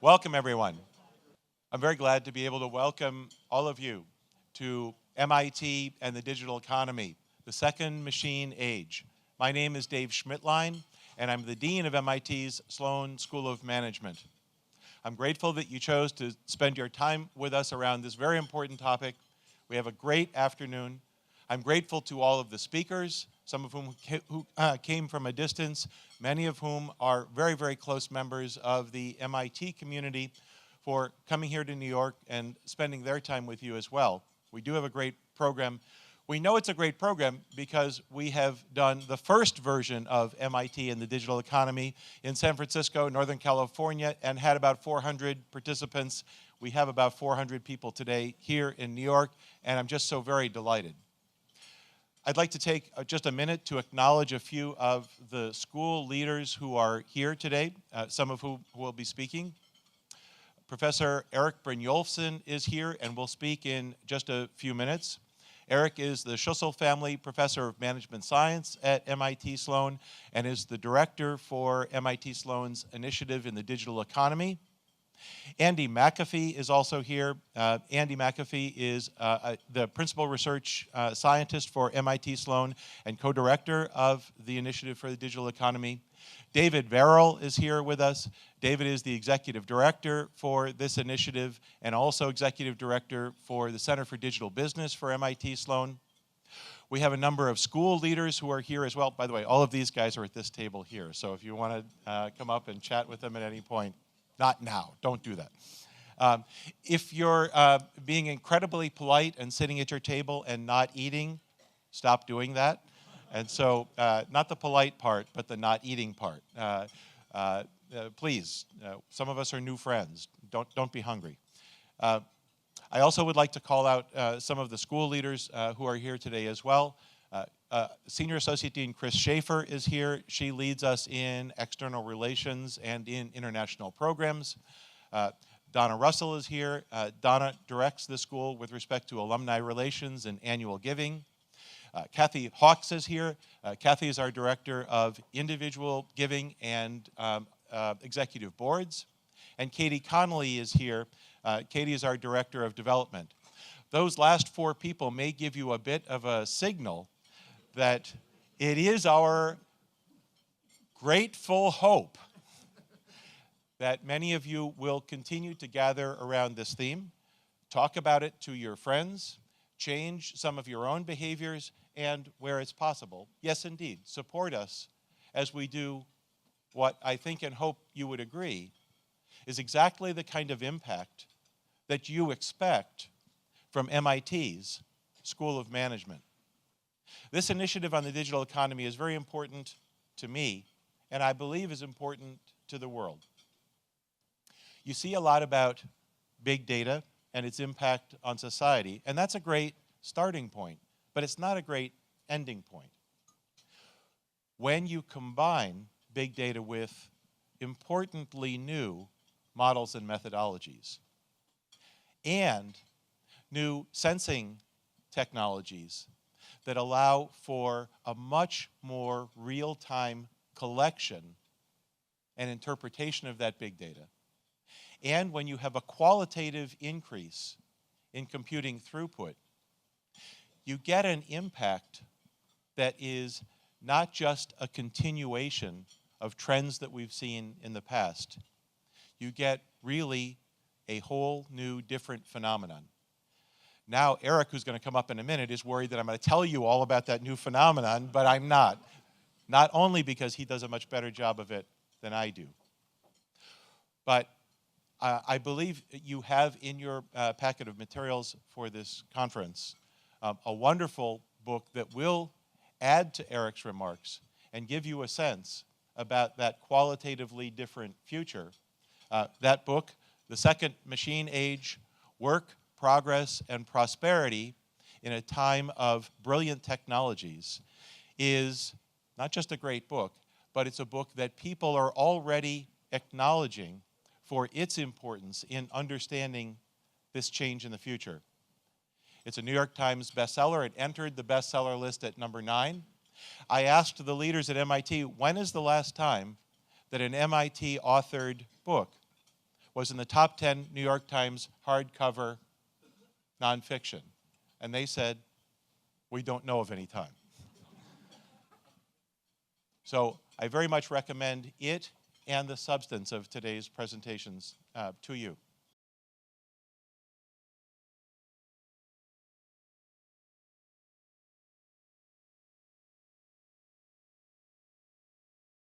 Welcome, everyone. I'm very glad to be able to welcome all of you to MIT and the digital economy, the second machine age. My name is Dave Schmittlein, and I'm the Dean of MIT's Sloan School of Management. I'm grateful that you chose to spend your time with us around this very important topic. We have a great afternoon. I'm grateful to all of the speakers, some of whom came from a distance, many of whom are very, very close members of the MIT community, for coming here to New York and spending their time with you as well. We do have a great program. We know it's a great program because we have done the first version of MIT and the digital economy in San Francisco, Northern California, and had about 400 participants. We have about 400 people today here in New York, and I'm just so very delighted. I'd like to take just a minute to acknowledge a few of the school leaders who are here today, some of whom will be speaking. Professor Eric Brynjolfsson is here and will speak in just a few minutes. Eric is the Schussel Family Professor of Management Science at MIT Sloan and is the director for MIT Sloan's initiative in the digital economy. Andy McAfee is also here. Andy McAfee is the principal research scientist for MIT Sloan and co-director of the Initiative for the Digital Economy. David Verrill is here with us. David is the executive director for this initiative and also executive director for the Center for Digital Business for MIT Sloan. We have a number of school leaders who are here as well. By the way, all of these guys are at this table here, so if you want to come up and chat with them at any point, not now, don't do that. If you're being incredibly polite and sitting at your table and not eating, stop doing that. And so, not the polite part, but the not eating part. Please, some of us are new friends. Don't be hungry. I also would like to call out some of the school leaders who are here today as well. Senior Associate Dean Chris Schaefer is here. She leads us in external relations and in international programs. Donna Russell is here. Donna directs the school with respect to alumni relations and annual giving. Kathy Hawks is here. Kathy is our director of individual giving and executive boards. And Katie Connolly is here. Katie is our director of development. Those last four people may give you a bit of a signal that it is our grateful hope that many of you will continue to gather around this theme, talk about it to your friends, change some of your own behaviors, and where it's possible, yes indeed, support us as we do what I think and hope you would agree is exactly the kind of impact that you expect from MIT's School of Management. This initiative on the digital economy is very important to me, and I believe is important to the world. You see a lot about big data and its impact on society, and that's a great starting point, but it's not a great ending point. When you combine big data with importantly new models and methodologies and new sensing technologies that allow for a much more real-time collection and interpretation of that big data, and when you have a qualitative increase in computing throughput, you get an impact that is not just a continuation of trends that we've seen in the past. You get really a whole new different phenomenon. Now, Eric, who's going to come up in a minute, is worried that I'm going to tell you all about that new phenomenon, but I'm not. Not only because he does a much better job of it than I do. But I believe you have in your packet of materials for this conference a wonderful book that will add to Eric's remarks and give you a sense about that qualitatively different future. That book, The Second Machine Age, Work, Progress, and Prosperity in a Time of Brilliant Technologies, is not just a great book, but it's a book that people are already acknowledging for its importance in understanding this change in the future. It's a New York Times bestseller. It entered the bestseller list at number 9. I asked the leaders at MIT, when is the last time that an MIT-authored book was in the top 10 New York Times hardcover nonfiction. And they said, we don't know of any time. So I very much recommend it and the substance of today's presentations to you.